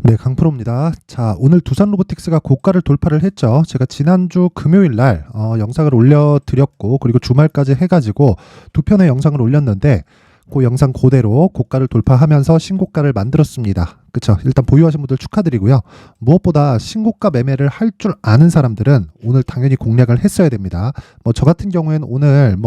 네, 강프로입니다. 자, 오늘 두산 로보틱스가 고가를 돌파를 했죠. 제가 지난주 금요일 날 영상을 올려드렸고, 그리고 주말까지 해가지고 두 편의 영상을 올렸는데, 그 영상 그대로 고가를 돌파하면서 신고가를 만들었습니다. 그쵸? 일단 보유하신 분들 축하드리고요. 무엇보다 신고가 매매를 할 줄 아는 사람들은 오늘 당연히 공략을 했어야 됩니다. 저 같은 경우에는 오늘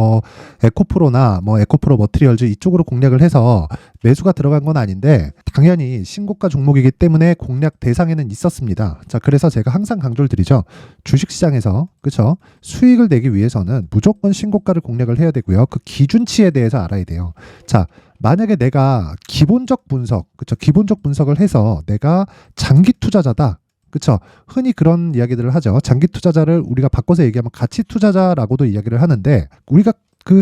에코프로나 에코프로 머티리얼즈 이쪽으로 공략을 해서 매수가 들어간 건 아닌데, 당연히 신고가 종목이기 때문에 공략 대상에는 있었습니다. 자, 그래서 제가 항상 강조를 드리죠. 주식시장에서, 그쵸? 수익을 내기 위해서는 무조건 신고가를 공략을 해야 되고요. 그 기준치에 대해서 알아야 돼요. 자, 만약에 내가 기본적 분석, 그쵸? 기본적 분석을 해서 내가 장기 투자자다. 그쵸? 흔히 그런 이야기들을 하죠. 장기 투자자를 우리가 바꿔서 얘기하면 가치 투자자라고도 이야기를 하는데, 우리가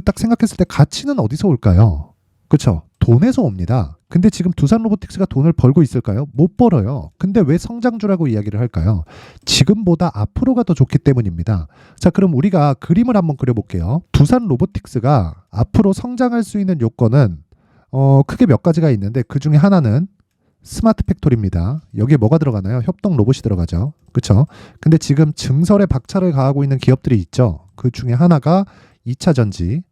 딱 생각했을 때 가치는 어디서 올까요? 그쵸? 돈에서 옵니다. 근데 지금 두산 로보틱스가 돈을 벌고 있을까요? 못 벌어요. 근데 왜 성장주라고 이야기를 할까요? 지금보다 앞으로가 더 좋기 때문입니다. 자, 그럼 우리가 그림을 한번 그려볼게요. 두산 로보틱스가 앞으로 성장할 수 있는 요건은 크게 몇 가지가 있는데, 그 중에 하나는 스마트 팩토리입니다. 여기에 뭐가 들어가나요? 협동 로봇이 들어가죠. 그쵸? 근데 지금 증설에 박차를 가하고 있는 기업들이 있죠. 그 중에 하나가 2차 전지,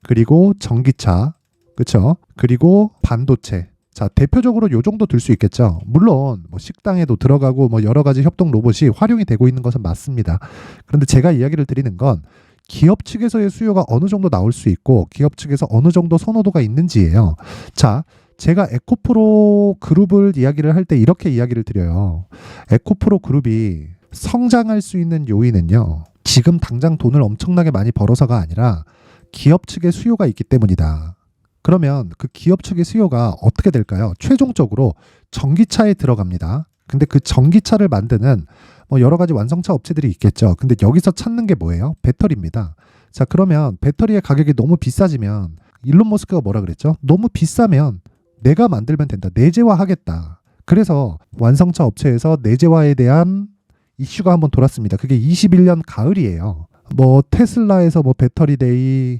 그리고 전기차, 그쵸? 그리고 반도체. 자, 대표적으로 요 정도 들 수 있겠죠. 물론 식당에도 들어가고 여러 가지 협동 로봇이 활용이 되고 있는 것은 맞습니다. 그런데 제가 이야기를 드리는 건 기업 측에서의 수요가 어느 정도 나올 수 있고, 기업 측에서 어느 정도 선호도가 있는지예요. 자, 제가 에코프로 그룹을 이야기를 할 때 이렇게 이야기를 드려요. 에코프로 그룹이 성장할 수 있는 요인은요, 지금 당장 돈을 엄청나게 많이 벌어서가 아니라 기업 측의 수요가 있기 때문이다. 그러면 그 기업 측의 수요가 어떻게 될까요? 최종적으로 전기차에 들어갑니다. 근데 그 전기차를 만드는 여러 가지 완성차 업체들이 있겠죠. 근데 여기서 찾는 게 뭐예요? 배터리입니다. 자, 그러면 배터리의 가격이 너무 비싸지면, 일론 머스크가 뭐라 그랬죠? 너무 비싸면 내가 만들면 된다. 내재화하겠다. 그래서 완성차 업체에서 내재화에 대한 이슈가 한번 돌았습니다. 그게 21년 가을이에요. 테슬라에서 배터리데이,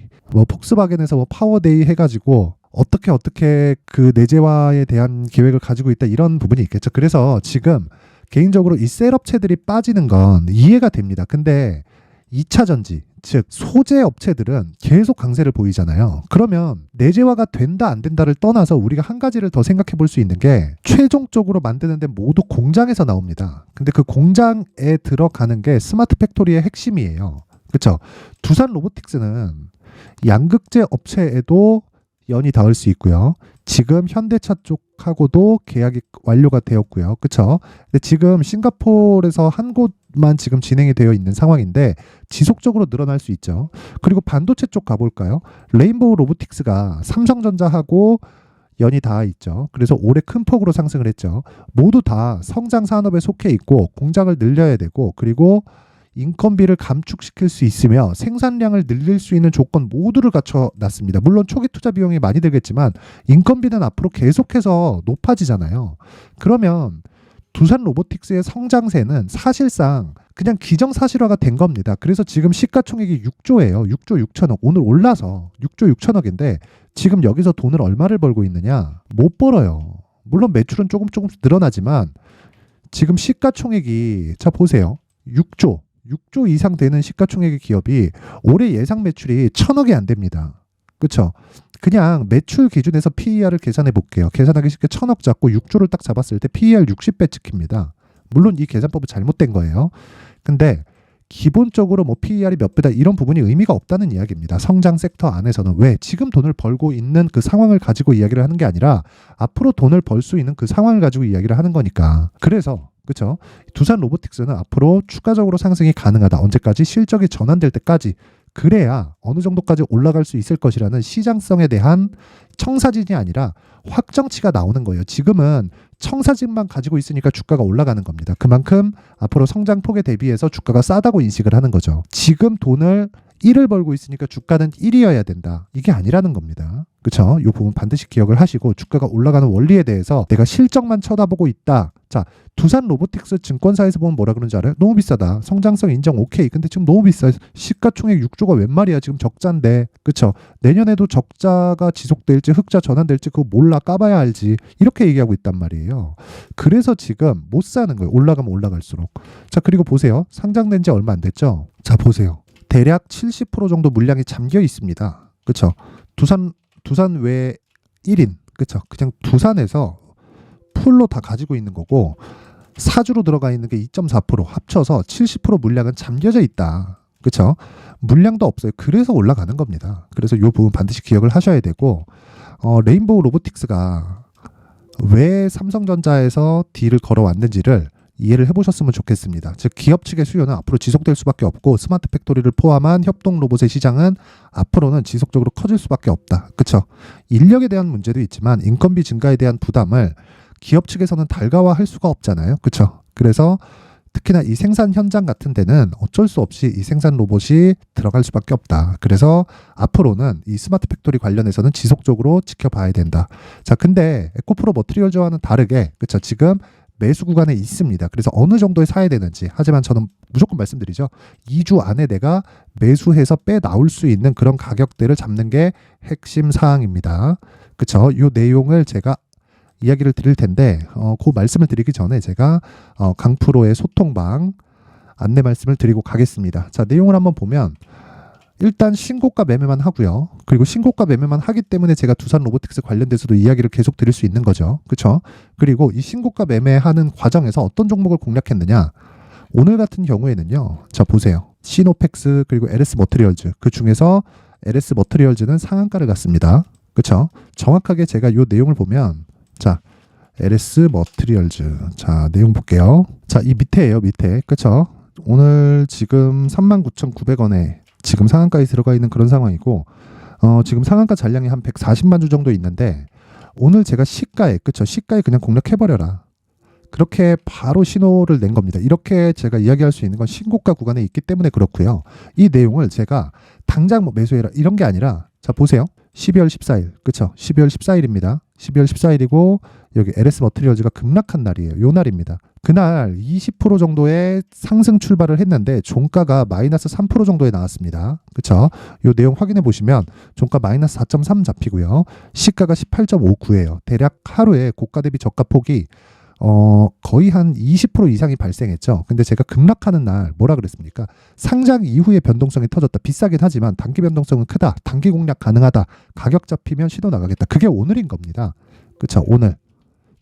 폭스바겐에서 파워데이 해가지고 어떻게 그 내재화에 대한 계획을 가지고 있다, 이런 부분이 있겠죠. 그래서 지금 개인적으로 이 셀업체들이 빠지는 건 이해가 됩니다. 근데 2차 전지, 즉 소재 업체들은 계속 강세를 보이잖아요. 그러면 내재화가 된다 안 된다를 떠나서 우리가 한 가지를 더 생각해 볼 수 있는 게, 최종적으로 만드는데 모두 공장에서 나옵니다. 근데 그 공장에 들어가는 게 스마트 팩토리의 핵심이에요. 그렇죠? 두산 로보틱스는 양극재 업체에도 연이 닿을 수 있고요. 지금 현대차 쪽하고도 계약이 완료가 되었고요. 그렇죠? 근데 지금 싱가포르에서 한 곳만 지금 진행이 되어 있는 상황인데, 지속적으로 늘어날 수 있죠. 그리고 반도체 쪽 가볼까요? 레인보우 로보틱스가 삼성전자하고 연이 닿아 있죠. 그래서 올해 큰 폭으로 상승을 했죠. 모두 다 성장 산업에 속해 있고 공장을 늘려야 되고, 그리고 인건비를 감축시킬 수 있으며 생산량을 늘릴 수 있는 조건 모두를 갖춰놨습니다. 물론 초기 투자 비용이 많이 들겠지만 인건비는 앞으로 계속해서 높아지잖아요. 그러면 두산 로보틱스의 성장세는 사실상 그냥 기정사실화가 된 겁니다. 그래서 지금 시가총액이 6조예요. 6조 6천억. 오늘 올라서 6조 6천억인데 지금 여기서 돈을 얼마를 벌고 있느냐? 못 벌어요. 물론 매출은 조금씩 늘어나지만 지금 시가총액이, 자 보세요. 6조 이상 되는 시가총액의 기업이 올해 예상 매출이 1,000억이 안 됩니다. 그렇죠? 그냥 매출 기준에서 PER을 계산해 볼게요. 계산하기 쉽게 1,000억 잡고 6조를 딱 잡았을 때 PER 60배 찍힙니다. 물론 이 계산법은 잘못된 거예요. 근데 기본적으로 PER이 몇 배다, 이런 부분이 의미가 없다는 이야기입니다. 성장 섹터 안에서는. 왜? 지금 돈을 벌고 있는 그 상황을 가지고 이야기를 하는 게 아니라 앞으로 돈을 벌 수 있는 그 상황을 가지고 이야기를 하는 거니까. 그래서 그렇죠? 두산 로보틱스는 앞으로 추가적으로 상승이 가능하다. 언제까지? 실적이 전환될 때까지. 그래야 어느 정도까지 올라갈 수 있을 것이라는 시장성에 대한 청사진이 아니라 확정치가 나오는 거예요. 지금은 청사진만 가지고 있으니까 주가가 올라가는 겁니다. 그만큼 앞으로 성장폭에 대비해서 주가가 싸다고 인식을 하는 거죠. 지금 돈을 1을 벌고 있으니까 주가는 1이어야 된다. 이게 아니라는 겁니다. 그렇죠? 이 부분 반드시 기억을 하시고, 주가가 올라가는 원리에 대해서 내가 실적만 쳐다보고 있다, 자, 두산 로보틱스 증권사에서 보면 뭐라 그러는지 알아요? 너무 비싸다. 성장성 인정 오케이. 근데 지금 너무 비싸. 시가총액 6조가 웬 말이야. 지금 적자인데. 그쵸? 내년에도 적자가 지속될지 흑자 전환될지 그거 몰라. 까봐야 알지. 이렇게 얘기하고 있단 말이에요. 그래서 지금 못 사는 거예요. 올라가면 올라갈수록. 자, 그리고 보세요. 상장된 지 얼마 안 됐죠? 자, 보세요. 대략 70% 정도 물량이 잠겨 있습니다. 그쵸? 두산 외 1인. 그쵸? 그냥 두산에서 풀로 다 가지고 있는 거고 사주로 들어가 있는 게 2.4% 합쳐서 70% 물량은 잠겨져 있다. 그렇죠? 물량도 없어요. 그래서 올라가는 겁니다. 그래서 이 부분 반드시 기억을 하셔야 되고 레인보우 로보틱스가 왜 삼성전자에서 딜을 걸어왔는지를 이해를 해보셨으면 좋겠습니다. 즉 기업 측의 수요는 앞으로 지속될 수밖에 없고 스마트 팩토리를 포함한 협동 로봇의 시장은 앞으로는 지속적으로 커질 수밖에 없다. 그렇죠? 인력에 대한 문제도 있지만 인건비 증가에 대한 부담을 기업 측에서는 달가화할 수가 없잖아요. 그렇죠? 그래서 특히나 이 생산 현장 같은 데는 어쩔 수 없이 이 생산 로봇이 들어갈 수밖에 없다. 그래서 앞으로는 이 스마트 팩토리 관련해서는 지속적으로 지켜봐야 된다. 자, 근데 에코프로 머티리얼즈와는 다르게 그렇죠? 지금 매수 구간에 있습니다. 그래서 어느 정도에 사야 되는지. 하지만 저는 무조건 말씀드리죠. 2주 안에 내가 매수해서 빼 나올 수 있는 그런 가격대를 잡는 게 핵심 사항입니다. 그렇죠? 이 내용을 제가 이야기를 드릴 텐데 그 말씀을 드리기 전에 제가 강프로의 소통방 안내 말씀을 드리고 가겠습니다. 자, 내용을 한번 보면 일단 신고가 매매만 하고요. 그리고 신고가 매매만 하기 때문에 제가 두산 로보틱스 관련돼서도 이야기를 계속 드릴 수 있는 거죠. 그렇죠? 그리고 이 신고가 매매하는 과정에서 어떤 종목을 공략했느냐? 오늘 같은 경우에는요. 자, 보세요. 시노펙스 그리고 LS 머티리얼즈 그 중에서 LS 머티리얼즈는 상한가를 갔습니다. 그렇죠? 정확하게 제가 이 내용을 보면 자, LS 머티리얼즈. 자, 내용 볼게요. 자, 이 밑에예요, 밑에. 그쵸? 오늘 지금 39,900원에 지금 상한가에 들어가 있는 그런 상황이고, 지금 상한가 잔량이 한 140만 주 정도 있는데, 오늘 제가 시가에, 그쵸? 시가에 그냥 공략해버려라. 그렇게 바로 신호를 낸 겁니다. 이렇게 제가 이야기할 수 있는 건 신고가 구간에 있기 때문에 그렇고요. 이 내용을 제가 당장 뭐 매수해라. 이런 게 아니라, 자, 보세요. 12월 14일. 그쵸? 12월 14일입니다. 12월 14일이고 여기 LS 머티리얼즈가 급락한 날이에요. 요 날입니다. 그날 20% 정도의 상승 출발을 했는데 종가가 마이너스 3% 정도에 나왔습니다. 그쵸? 요 내용 확인해 보시면 종가 마이너스 4.3 잡히고요. 시가가 18.59예요. 대략 하루에 고가 대비 저가 폭이 거의 한 20% 이상이 발생했죠. 근데 제가 급락하는 날 뭐라 그랬습니까? 상장 이후에 변동성이 터졌다. 비싸긴 하지만 단기 변동성은 크다. 단기 공략 가능하다. 가격 잡히면 신호 나가겠다. 그게 오늘인 겁니다. 그쵸? 오늘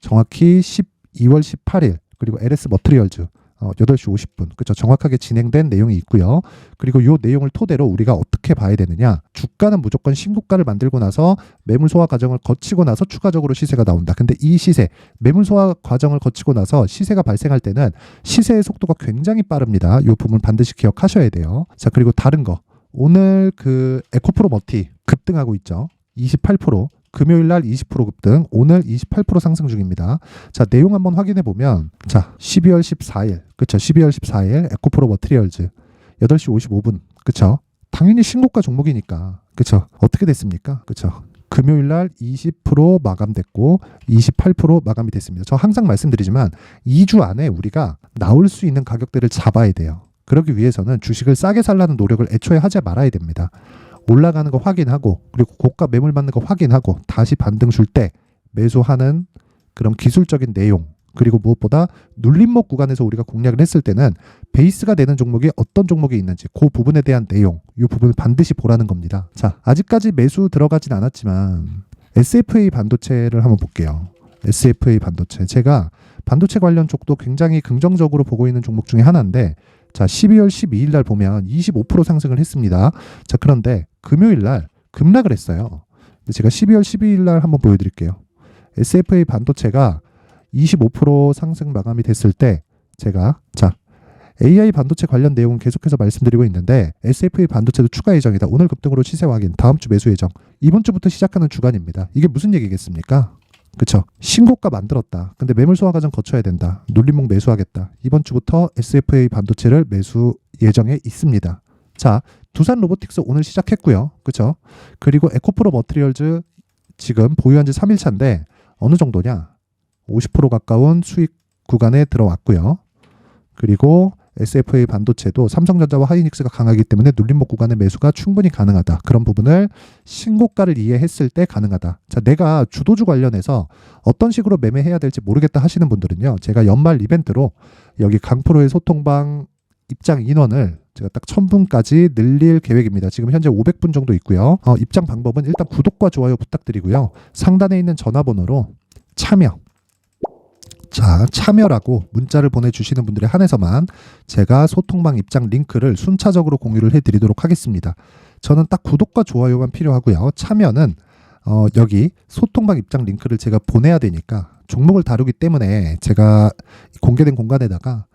정확히 12월 18일 그리고 LS 머티리얼즈 8시 50분. 그쵸? 정확하게 진행된 내용이 있고요. 그리고 이 내용을 토대로 우리가 어떻게 봐야 되느냐. 주가는 무조건 신고가를 만들고 나서 매물 소화 과정을 거치고 나서 추가적으로 시세가 나온다. 근데 이 시세, 매물 소화 과정을 거치고 나서 시세가 발생할 때는 시세의 속도가 굉장히 빠릅니다. 이 부분 반드시 기억하셔야 돼요. 자, 그리고 다른 거. 오늘 그 에코프로 머티 급등하고 있죠. 28%. 금요일 날 20% 급등, 오늘 28% 상승 중입니다. 자, 내용 한번 확인해 보면 자, 12월 14일. 그쵸? 12월 14일 에코프로 머티리얼즈 8시 55분. 그쵸? 당연히 신고가 종목이니까. 그쵸? 어떻게 됐습니까? 그쵸? 금요일 날 20% 마감됐고 28% 마감이 됐습니다. 저 항상 말씀드리지만 2주 안에 우리가 나올 수 있는 가격대를 잡아야 돼요. 그러기 위해서는 주식을 싸게 살라는 노력을 애초에 하지 말아야 됩니다. 올라가는 거 확인하고 그리고 고가 매물 받는 거 확인하고 다시 반등 줄 때 매수하는 그런 기술적인 내용 그리고 무엇보다 눌림목 구간에서 우리가 공략을 했을 때는 베이스가 되는 종목이 어떤 종목이 있는지 그 부분에 대한 내용 이 부분을 반드시 보라는 겁니다. 자, 아직까지 매수 들어가진 않았지만 SFA 반도체를 한번 볼게요. SFA 반도체 제가 반도체 관련 쪽도 굉장히 긍정적으로 보고 있는 종목 중에 하나인데 자, 12월 12일 날 보면 25% 상승을 했습니다. 자, 그런데 금요일 날 급락을 했어요. 근데 제가 12월 12일 날 한번 보여드릴게요. SFA 반도체가 25% 상승 마감이 됐을 때 제가 자, AI 반도체 관련 내용은 계속해서 말씀드리고 있는데 SFA 반도체도 추가 예정이다. 오늘 급등으로 시세 확인, 다음 주 매수 예정. 이번 주부터 시작하는 주간입니다. 이게 무슨 얘기겠습니까? 그쵸? 신고가 만들었다. 근데 매물 소화 과정 거쳐야 된다. 눌림목 매수하겠다. 이번 주부터 SFA 반도체를 매수 예정에 있습니다. 자, 두산 로보틱스 오늘 시작했고요. 그쵸? 그리고 에코프로 머티리얼즈 지금 보유한 지 3일차인데 어느 정도냐? 50% 가까운 수익 구간에 들어왔고요. 그리고 SFA 반도체도 삼성전자와 하이닉스가 강하기 때문에 눌림목 구간의 매수가 충분히 가능하다. 그런 부분을 신고가를 이해했을 때 가능하다. 자, 내가 주도주 관련해서 어떤 식으로 매매해야 될지 모르겠다 하시는 분들은요. 제가 연말 이벤트로 여기 강프로의 소통방 입장 인원을 제가 딱 1000분까지 늘릴 계획입니다. 지금 현재 500분 정도 있고요. 입장 방법은 일단 구독과 좋아요 부탁드리고요. 상단에 있는 전화번호로 참여라고 문자를 보내주시는 분들에 한해서만 제가 소통방 입장 링크를 순차적으로 공유를 해드리도록 하겠습니다. 저는 딱 구독과 좋아요만 필요하고요. 참여는 여기 소통방 입장 링크를 제가 보내야 되니까 종목을 다루기 때문에 제가 공개된 공간에다가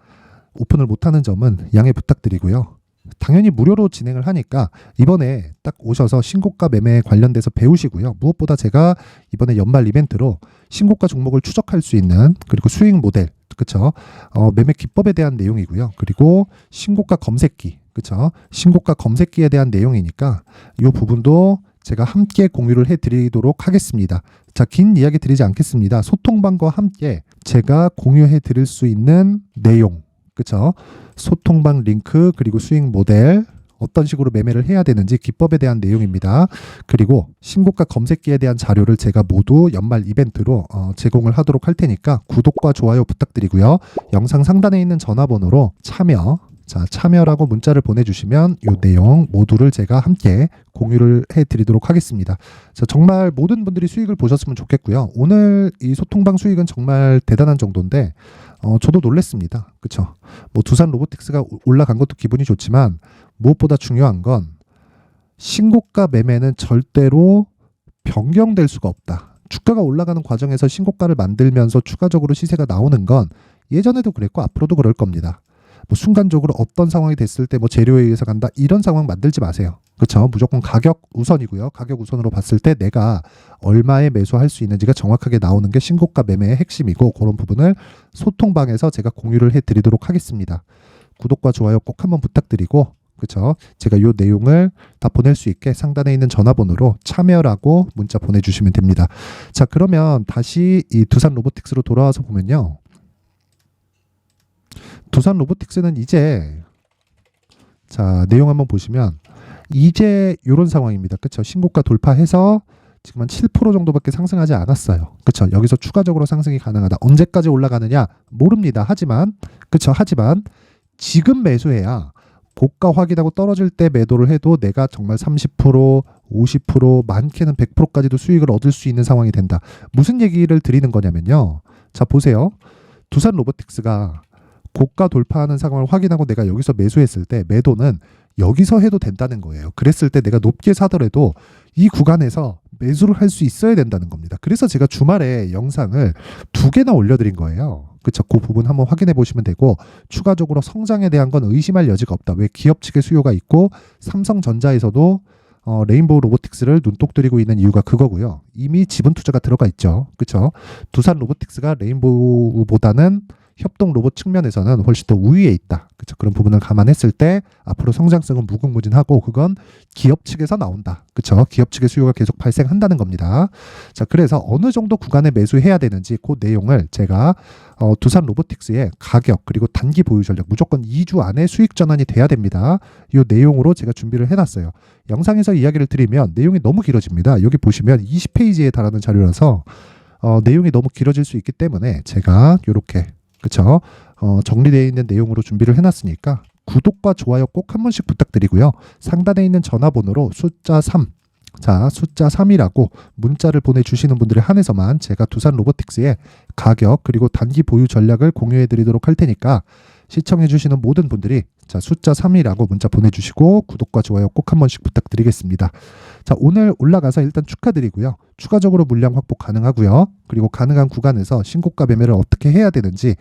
오픈을 못하는 점은 양해 부탁드리고요. 당연히 무료로 진행을 하니까 이번에 딱 오셔서 신고가 매매에 관련돼서 배우시고요. 무엇보다 제가 이번에 연말 이벤트로 신고가 종목을 추적할 수 있는 그리고 수익 모델, 그쵸? 매매 기법에 대한 내용이고요. 그리고 신고가 검색기, 그쵸? 신고가 검색기에 대한 내용이니까 이 부분도 제가 함께 공유를 해드리도록 하겠습니다. 자, 긴 이야기 드리지 않겠습니다. 소통방과 함께 제가 공유해 드릴 수 있는 내용, 그쵸? 소통방 링크 그리고 수익 모델 어떤 식으로 매매를 해야 되는지 기법에 대한 내용입니다. 그리고 신고가 검색기에 대한 자료를 제가 모두 연말 이벤트로 제공을 하도록 할 테니까 구독과 좋아요 부탁드리고요. 영상 상단에 있는 전화번호로 참여라고 문자를 보내주시면 이 내용 모두를 제가 함께 공유를 해드리도록 하겠습니다. 자, 정말 모든 분들이 수익을 보셨으면 좋겠고요. 오늘 이 소통방 수익은 정말 대단한 정도인데 저도 놀랬습니다. 그쵸? 뭐 두산 로보틱스가 올라간 것도 기분이 좋지만 무엇보다 중요한 건 신고가 매매는 절대로 변경될 수가 없다. 주가가 올라가는 과정에서 신고가를 만들면서 추가적으로 시세가 나오는 건 예전에도 그랬고 앞으로도 그럴 겁니다. 뭐 순간적으로 어떤 상황이 됐을 때 뭐 재료에 의해서 간다 이런 상황 만들지 마세요. 그렇죠? 무조건 가격 우선이고요. 가격 우선으로 봤을 때 내가 얼마에 매수할 수 있는지가 정확하게 나오는 게 신고가 매매의 핵심이고 그런 부분을 소통방에서 제가 공유를 해드리도록 하겠습니다. 구독과 좋아요 꼭 한번 부탁드리고 그렇죠? 제가 이 내용을 다 보낼 수 있게 상단에 있는 전화번호로 참여라고 문자 보내주시면 됩니다. 자, 그러면 다시 이 두산 로보틱스로 돌아와서 보면요. 두산 로보틱스는 이제 자 내용 한번 보시면 이제 이런 상황입니다. 그렇죠? 신고가 돌파해서 지금 한 7% 정도밖에 상승하지 않았어요. 그렇죠? 여기서 추가적으로 상승이 가능하다. 언제까지 올라가느냐 모릅니다. 하지만 그렇죠? 하지만 지금 매수해야 고가 확인하고 떨어질 때 매도를 해도 내가 정말 30%, 50%, 많게는 100%까지도 수익을 얻을 수 있는 상황이 된다. 무슨 얘기를 드리는 거냐면요. 자 보세요. 두산 로보틱스가 고가 돌파하는 상황을 확인하고 내가 여기서 매수했을 때 매도는 여기서 해도 된다는 거예요. 그랬을 때 내가 높게 사더라도 이 구간에서 매수를 할 수 있어야 된다는 겁니다. 그래서 제가 주말에 영상을 2개나 올려드린 거예요. 그쵸? 그 부분 한번 확인해 보시면 되고 추가적으로 성장에 대한 건 의심할 여지가 없다. 왜 기업 측의 수요가 있고 삼성전자에서도 레인보우 로보틱스를 눈독 들이고 있는 이유가 그거고요. 이미 지분 투자가 들어가 있죠. 그쵸? 두산 로보틱스가 레인보우보다는 협동 로봇 측면에서는 훨씬 더 우위에 있다. 그렇죠? 그런 부분을 감안했을 때 앞으로 성장성은 무궁무진하고 그건 기업 측에서 나온다. 그렇죠? 기업 측의 수요가 계속 발생한다는 겁니다. 자, 그래서 어느 정도 구간에 매수해야 되는지 그 내용을 제가 두산 로보틱스의 가격 그리고 단기 보유 전략 무조건 2주 안에 수익 전환이 돼야 됩니다. 이 내용으로 제가 준비를 해놨어요. 영상에서 이야기를 드리면 내용이 너무 길어집니다. 여기 보시면 20페이지에 달하는 자료라서 내용이 너무 길어질 수 있기 때문에 제가 이렇게 그쵸? 정리되어 있는 내용으로 준비를 해놨으니까 구독과 좋아요 꼭 한 번씩 부탁드리고요. 상단에 있는 전화번호로 숫자 3, 자 숫자 3이라고 문자를 보내주시는 분들에 한해서만 제가 두산 로보틱스의 가격 그리고 단기 보유 전략을 공유해 드리도록 할 테니까 시청해 주시는 모든 분들이 자 숫자 3이라고 문자 보내주시고 구독과 좋아요 꼭 한 번씩 부탁드리겠습니다. 자 오늘 올라가서 일단 축하드리고요. 추가적으로 물량 확보 가능하고요. 그리고 가능한 구간에서 신고가 매매를 어떻게 해야 되는지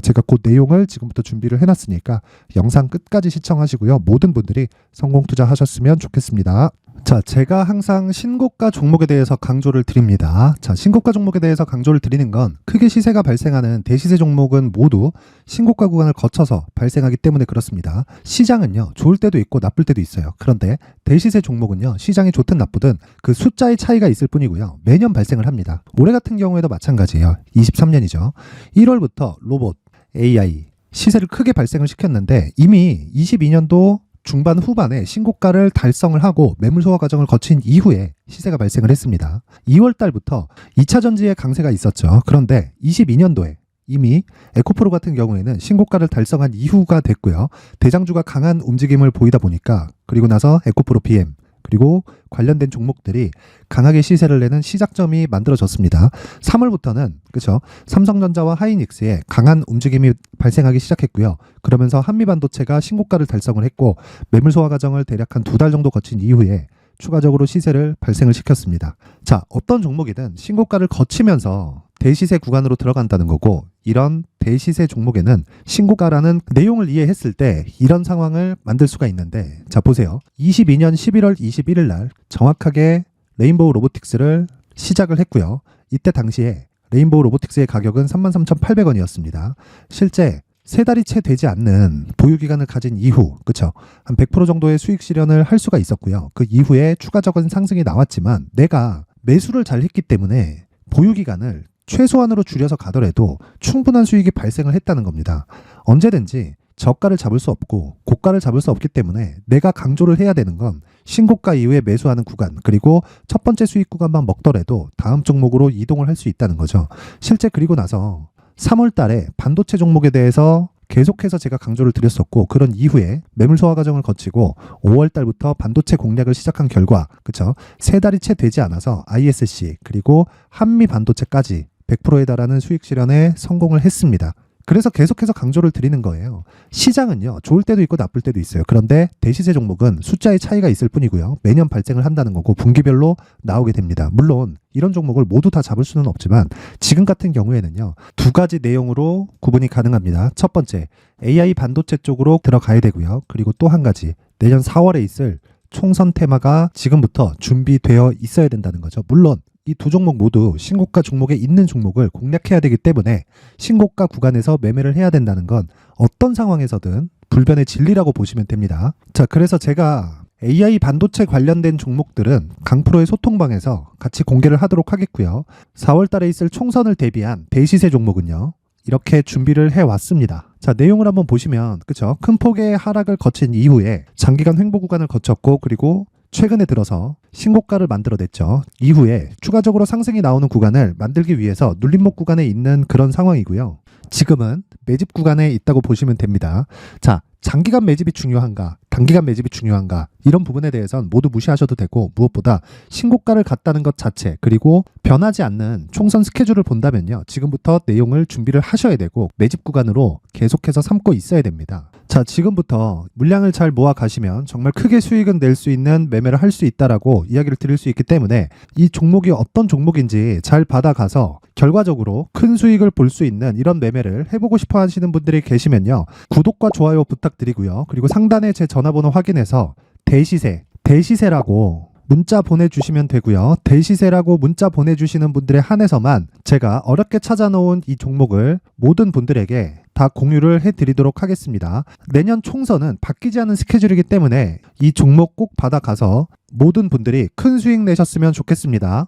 제가 그 내용을 지금부터 준비를 해놨으니까 영상 끝까지 시청하시고요. 모든 분들이 성공 투자하셨으면 좋겠습니다. 자, 제가 항상 신고가 종목에 대해서 강조를 드립니다. 자, 신고가 종목에 대해서 강조를 드리는 건 크게 시세가 발생하는 대시세 종목은 모두 신고가 구간을 거쳐서 발생하기 때문에 그렇습니다. 시장은요, 좋을 때도 있고 나쁠 때도 있어요. 그런데 대시세 종목은요, 시장이 좋든 나쁘든 그 숫자의 차이가 있을 뿐이고요. 매년 발생을 합니다. 올해 같은 경우에도 마찬가지예요. 23년이죠. 1월부터 로봇, AI, 시세를 크게 발생을 시켰는데 이미 22년도 중반 후반에 신고가를 달성을 하고 매물 소화 과정을 거친 이후에 시세가 발생을 했습니다. 2월 달부터 2차 전지의 강세가 있었죠. 그런데 22년도에 이미 에코프로 같은 경우에는 신고가를 달성한 이후가 됐고요. 대장주가 강한 움직임을 보이다 보니까 그리고 나서 에코프로 PM 그리고 관련된 종목들이 강하게 시세를 내는 시작점이 만들어졌습니다. 3월부터는 그렇죠. 삼성전자와 하이닉스에 강한 움직임이 발생하기 시작했고요. 그러면서 한미반도체가 신고가를 달성을 했고 매물 소화 과정을 대략 한 2달 정도 거친 이후에 추가적으로 시세를 발생을 시켰습니다. 자, 어떤 종목이든 신고가를 거치면서 대시세 구간으로 들어간다는 거고 이런 대시세 종목에는 신고가라는 내용을 이해했을 때 이런 상황을 만들 수가 있는데 자, 보세요. 22년 11월 21일 날 정확하게 레인보우 로보틱스를 시작을 했고요. 이때 당시에 레인보우 로보틱스의 가격은 33,800원이었습니다. 실제 세 달이 채 되지 않는 보유기간을 가진 이후, 그쵸? 한 100% 정도의 수익 실현을 할 수가 있었고요. 그 이후에 추가적인 상승이 나왔지만 내가 매수를 잘 했기 때문에 보유기간을 최소한으로 줄여서 가더라도 충분한 수익이 발생을 했다는 겁니다. 언제든지 저가를 잡을 수 없고 고가를 잡을 수 없기 때문에 내가 강조를 해야 되는 건 신고가 이후에 매수하는 구간 그리고 첫 번째 수익 구간만 먹더라도 다음 종목으로 이동을 할 수 있다는 거죠. 실제 그리고 나서 3월 달에 반도체 종목에 대해서 계속해서 제가 강조를 드렸었고 그런 이후에 매물 소화 과정을 거치고 5월 달부터 반도체 공략을 시작한 결과 그쵸? 세 달이 채 되지 않아서 ISC 그리고 한미 반도체까지 100%에 달하는 수익 실현에 성공을 했습니다. 그래서 계속해서 강조를 드리는 거예요. 시장은요, 좋을 때도 있고 나쁠 때도 있어요. 그런데 대시세 종목은 숫자의 차이가 있을 뿐이고요. 매년 발생을 한다는 거고 분기별로 나오게 됩니다. 물론 이런 종목을 모두 다 잡을 수는 없지만 지금 같은 경우에는요, 두 가지 내용으로 구분이 가능합니다. 첫 번째, AI 반도체 쪽으로 들어가야 되고요. 그리고 또 한 가지, 내년 4월에 있을 총선 테마가 지금부터 준비되어 있어야 된다는 거죠. 물론 이 두 종목 모두 신고가 종목에 있는 종목을 공략해야 되기 때문에 신고가 구간에서 매매를 해야 된다는 건 어떤 상황에서든 불변의 진리라고 보시면 됩니다. 자, 그래서 제가 AI 반도체 관련된 종목들은 강프로의 소통방에서 같이 공개를 하도록 하겠고요. 4월 달에 있을 총선을 대비한 대시세 종목은요, 이렇게 준비를 해왔습니다. 자, 내용을 한번 보시면 그쵸? 큰 폭의 하락을 거친 이후에 장기간 횡보 구간을 거쳤고 그리고 최근에 들어서 신고가를 만들어냈죠. 이후에 추가적으로 상승이 나오는 구간을 만들기 위해서 눌림목 구간에 있는 그런 상황이고요. 지금은 매집 구간에 있다고 보시면 됩니다. 자, 장기간 매집이 중요한가, 단기간 매집이 중요한가 이런 부분에 대해서는 모두 무시하셔도 되고 무엇보다 신고가를 갔다는 것 자체 그리고 변하지 않는 총선 스케줄을 본다면요. 지금부터 내용을 준비를 하셔야 되고 매집 구간으로 계속해서 삼고 있어야 됩니다. 자, 지금부터 물량을 잘 모아 가시면 정말 크게 수익은 낼 수 있는 매매를 할 수 있다라고 이야기를 드릴 수 있기 때문에 이 종목이 어떤 종목인지 잘 받아가서 결과적으로 큰 수익을 볼 수 있는 이런 매매를 해보고 싶어 하시는 분들이 계시면요. 구독과 좋아요 부탁드리고요. 그리고 상단에 제 전화번호 확인해서 대시세라고 문자 보내주시면 되고요. 대시세라고 문자 보내주시는 분들에 한해서만 제가 어렵게 찾아놓은 이 종목을 모든 분들에게 다 공유를 해드리도록 하겠습니다. 내년 총선은 바뀌지 않은 스케줄이기 때문에 이 종목 꼭 받아가서 모든 분들이 큰 수익 내셨으면 좋겠습니다.